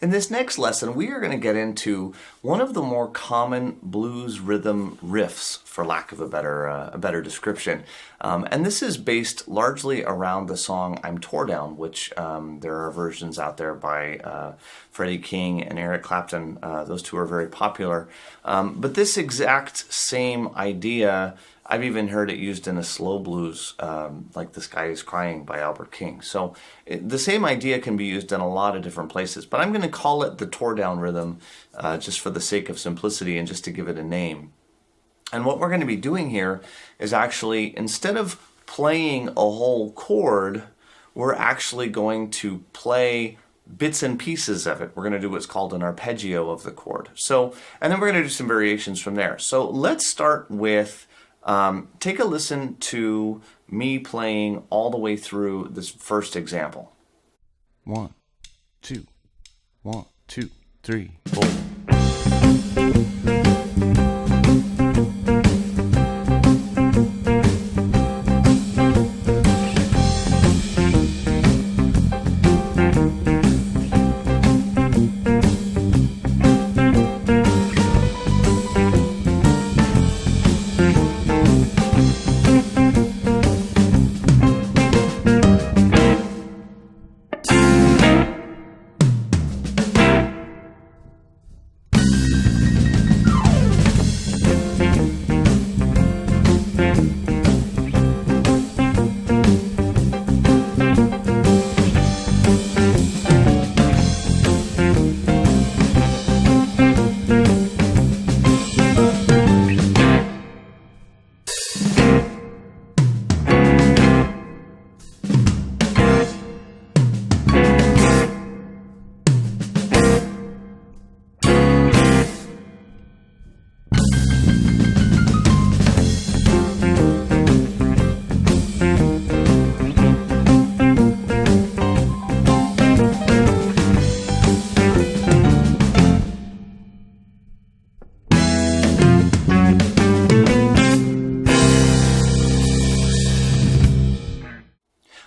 In this next lesson, we are going to get into one of the more common blues rhythm riffs, for lack of a better description. And this is based largely around the song I'm Tore Down, which there are versions out there by Freddie King and Eric Clapton. Those two are very popular. But this exact same idea, I've even heard it used in a slow blues, like The Sky is Crying by Albert King. So the same idea can be used in a lot of different places, but I'm going to call it the Tore Down rhythm just for the sake of simplicity and just to give it a name. And what we're going to be doing here is actually, instead of playing a whole chord, we're actually going to play bits and pieces of it. We're going to do what's called an arpeggio of the chord. So, and then we're going to do some variations from there. So let's start with take a listen to me playing all the way through this first example. 1, 2, 1, 2, 3, 4.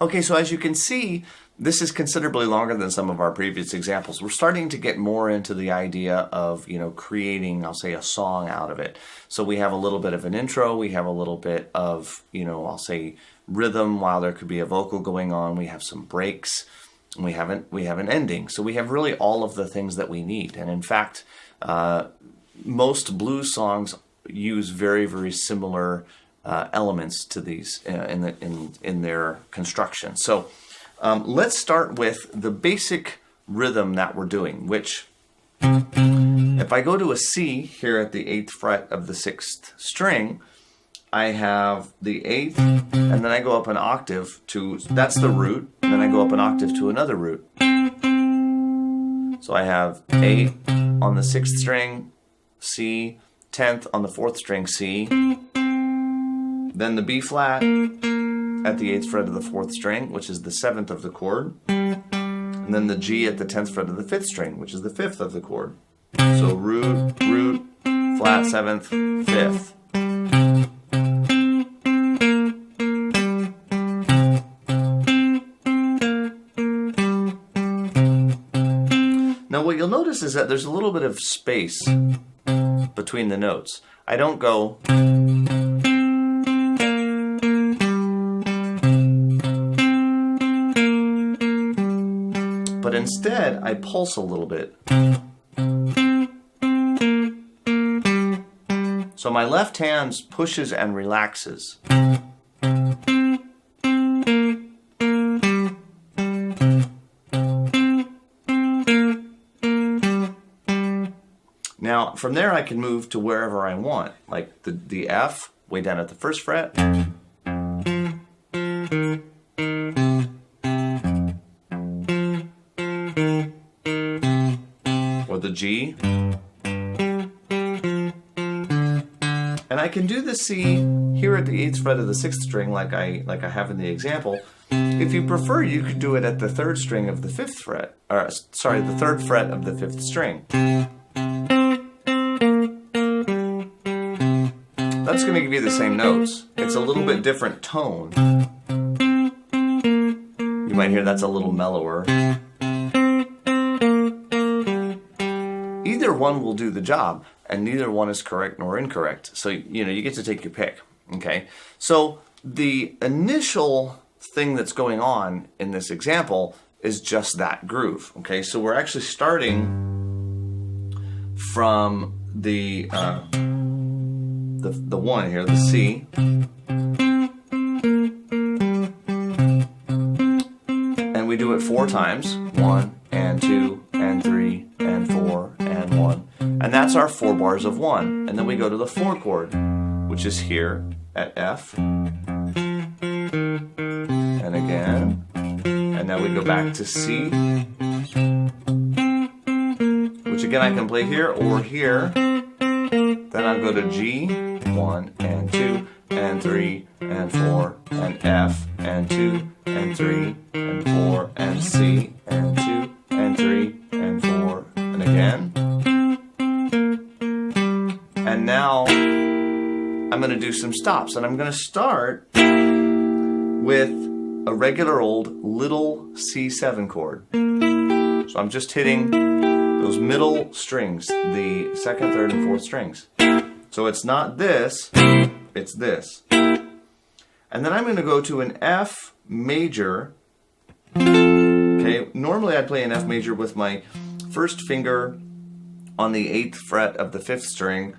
Okay, so as you can see, this is considerably longer than some of our previous examples. We're starting to get more into the idea of, creating, I'll say, a song out of it. So we have a little bit of an intro, we have a little bit of, I'll say, rhythm while there could be a vocal going on, we have some breaks, and we have an ending. So we have really all of the things that we need. And in fact, most blues songs use very, very similar elements to these in their construction. So let's start with the basic rhythm that we're doing, which if I go to a C here at the 8th fret of the 6th string, I have the 8th, and then I go up an octave to, that's the root, and then I go up an octave to another root. So I have 8 on the 6th string, C, 10th on the 4th string, C, then the B flat at the 8th fret of the 4th string, which is the 7th of the chord, and then the G at the 10th fret of the 5th string, which is the 5th of the chord. So root, flat 7th, 5th. Now what you'll notice is that there's a little bit of space between the notes. I don't go, but instead I pulse a little bit. So my left hand pushes and relaxes. Now, from there I can move to wherever I want, like the F, way down at the 1st fret. Or the G. And I can do the C here at the 8th fret of the 6th string like I have in the example. If you prefer, you could do it at the 3rd string of the 5th fret, or sorry, the 3rd fret of the 5th string. That's going to give you the same notes. It's a little bit different tone. You might hear that's a little mellower. one will do the job, and neither one is correct nor incorrect. So, you get to take your pick, okay? So the initial thing that's going on in this example is just that groove, okay? So we're actually starting from the one here, the C. And we do it 4 times. 1 and 2 and 3 and 4 and 1. And that's our 4 bars of 1. And then we go to the 4 chord, which is here at F. And again. And now we go back to C. Which again I can play here or here. Then I'll go to G, 1 and 2 and 3 and 4 and F and 2 and 3 and 4 and C and 2 and 3 and 4 and again. And now I'm going to do some stops, and I'm going to start with a regular old little C7 chord. So I'm just hitting those middle strings, the 2nd, 3rd, and 4th strings. So it's not this, it's this. And then I'm going to go to an F major. Okay, normally I'd play an F major with my first finger on the 8th fret of the 5th string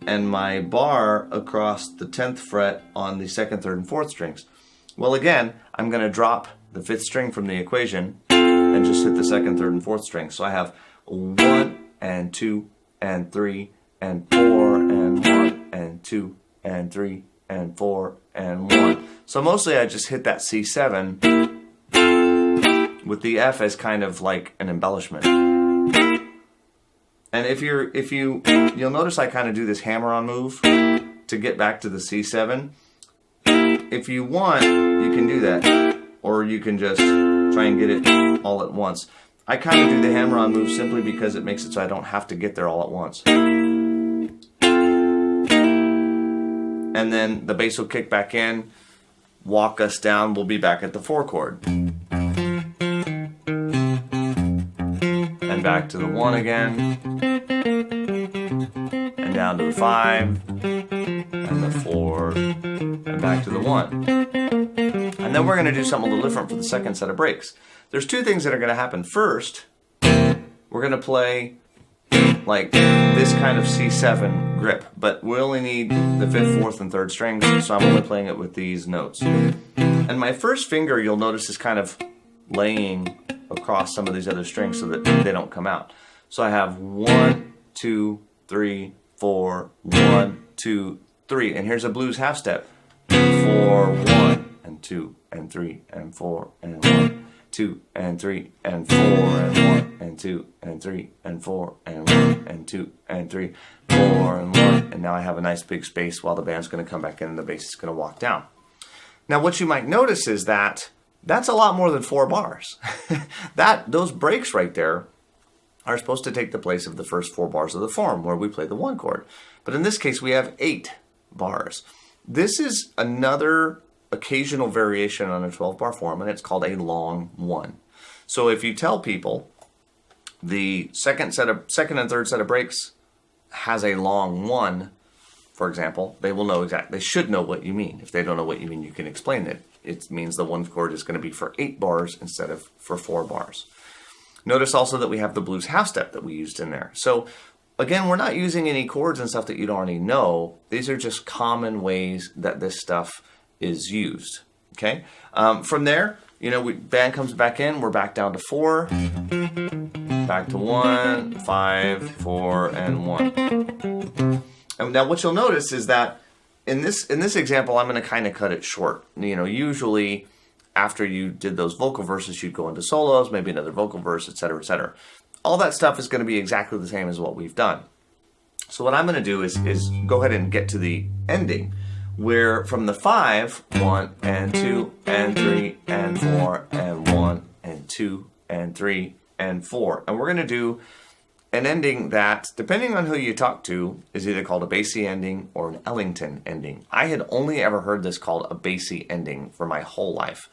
and my bar across the 10th fret on the 2nd, 3rd, and 4th strings. Well, again, I'm going to drop the 5th string from the equation and just hit the 2nd, 3rd, and 4th string. So I have 1 and 2 and 3 and 4 and 1 and 2 and 3 and 4 and 1. So mostly I just hit that C7 with the F as kind of like an embellishment. And you'll notice I kind of do this hammer-on move to get back to the C7. If you want, you can do that, or you can just try and get it all at once. I kind of do the hammer-on move simply because it makes it so I don't have to get there all at once. And then the bass will kick back in, walk us down, we'll be back at the 4 chord. And back to the 1 again. And down to the 5. And the 4. And back to the 1. And then we're going to do something a little different for the second set of breaks. There's 2 things that are going to happen. First, we're going to play like this kind of C7 grip, but we only need the 5th, 4th, and 3rd strings, so I'm only playing it with these notes. And my first finger, you'll notice, is kind of laying across some of these other strings so that they don't come out. So I have 1, 2, 3, 4, 1, 2, 3, and here's a blues half step. 4, 1, and 2, and 3, and 4, and 1. 2 and 3 and 4 and 1 and 2 and 3 and 4 and 1 and 2 and 3, 4 and 1. And now I have a nice big space while the band's going to come back in and the bass is going to walk down. Now what you might notice is that that's a lot more than 4 bars. Those breaks right there are supposed to take the place of the first 4 bars of the form where we play the 1 chord. But in this case we have 8 bars. This is another occasional variation on a 12-bar form, and it's called a long 1. So if you tell people the second and 3rd set of breaks has a long 1, for example, they will know exactly. They should know what you mean. If they don't know what you mean, you can explain it. It means the 1 chord is going to be for 8 bars instead of for 4 bars. Notice also that we have the blues half step that we used in there. So again, we're not using any chords and stuff that you don't already know. These are just common ways that this stuff is used. Okay. From there, band comes back in. We're back down to 4, back to 1, 5, 4, and 1. And now what you'll notice is that in this example, I'm going to kind of cut it short. Usually after you did those vocal verses, you'd go into solos, maybe another vocal verse, etc., etc. All that stuff is going to be exactly the same as what we've done. So what I'm going to do is go ahead and get to the ending, where from the 5, 1 and 2 and 3 and 4 and 1 and 2 and 3 and 4. And we're going to do an ending that, depending on who you talk to, is either called a Basie ending or an Ellington ending. I had only ever heard this called a Basie ending for my whole life.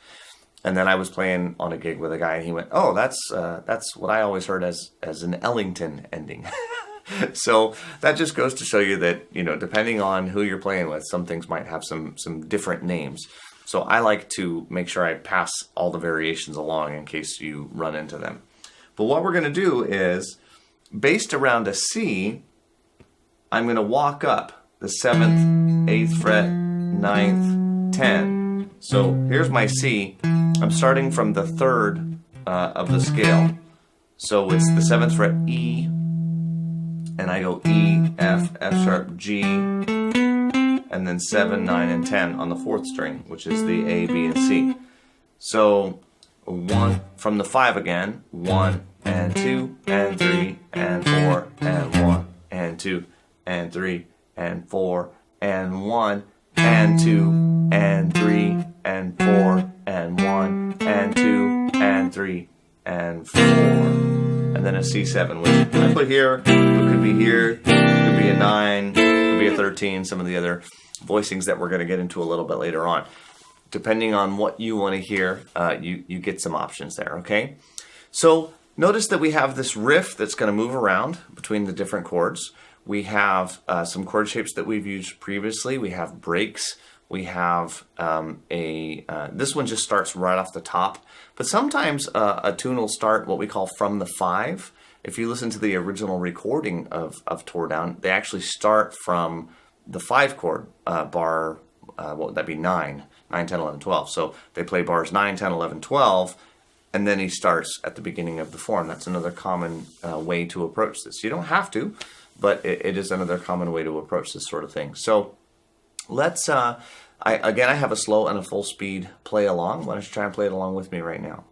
And then I was playing on a gig with a guy and he went, "Oh, that's what I always heard as an Ellington ending." So that just goes to show you that, you know, depending on who you're playing with, some things might have some different names. So I like to make sure I pass all the variations along in case you run into them. But what we're going to do is, based around a C, I'm going to walk up the 7th, 8th fret, 9th, 10. So here's my C. I'm starting from the 3rd of the scale. So it's the 7th fret E, and I go E, F, F sharp, G, and then 7, 9, and 10 on the 4th string, which is the A, B, and C. So 1 from the 5 again, 1 and 2 and 3 and 4 and 1 and 2 and 3 and 4 and 1 and 2 and 3 and 4 and 1 and 2 and 3 and 4, and then a C7, which I put here. It could be here, it could be a 9, it could be a 13, some of the other voicings that we're going to get into a little bit later on. Depending on what you want to hear, you get some options there, okay? So notice that we have this riff that's going to move around between the different chords. We have some chord shapes that we've used previously. We have breaks. We have this one just starts right off the top. But sometimes a tune will start what we call from the 5. If you listen to the original recording of Tore Down, they actually start from the 5 chord bar, what would that be, 9, 10, 11, 12. So they play bars 9, 10, 11, 12, and then he starts at the beginning of the form. That's another common way to approach this. You don't have to, but it is another common way to approach this sort of thing. So let's, I have a slow and a full speed play along. Why don't you try and play it along with me right now?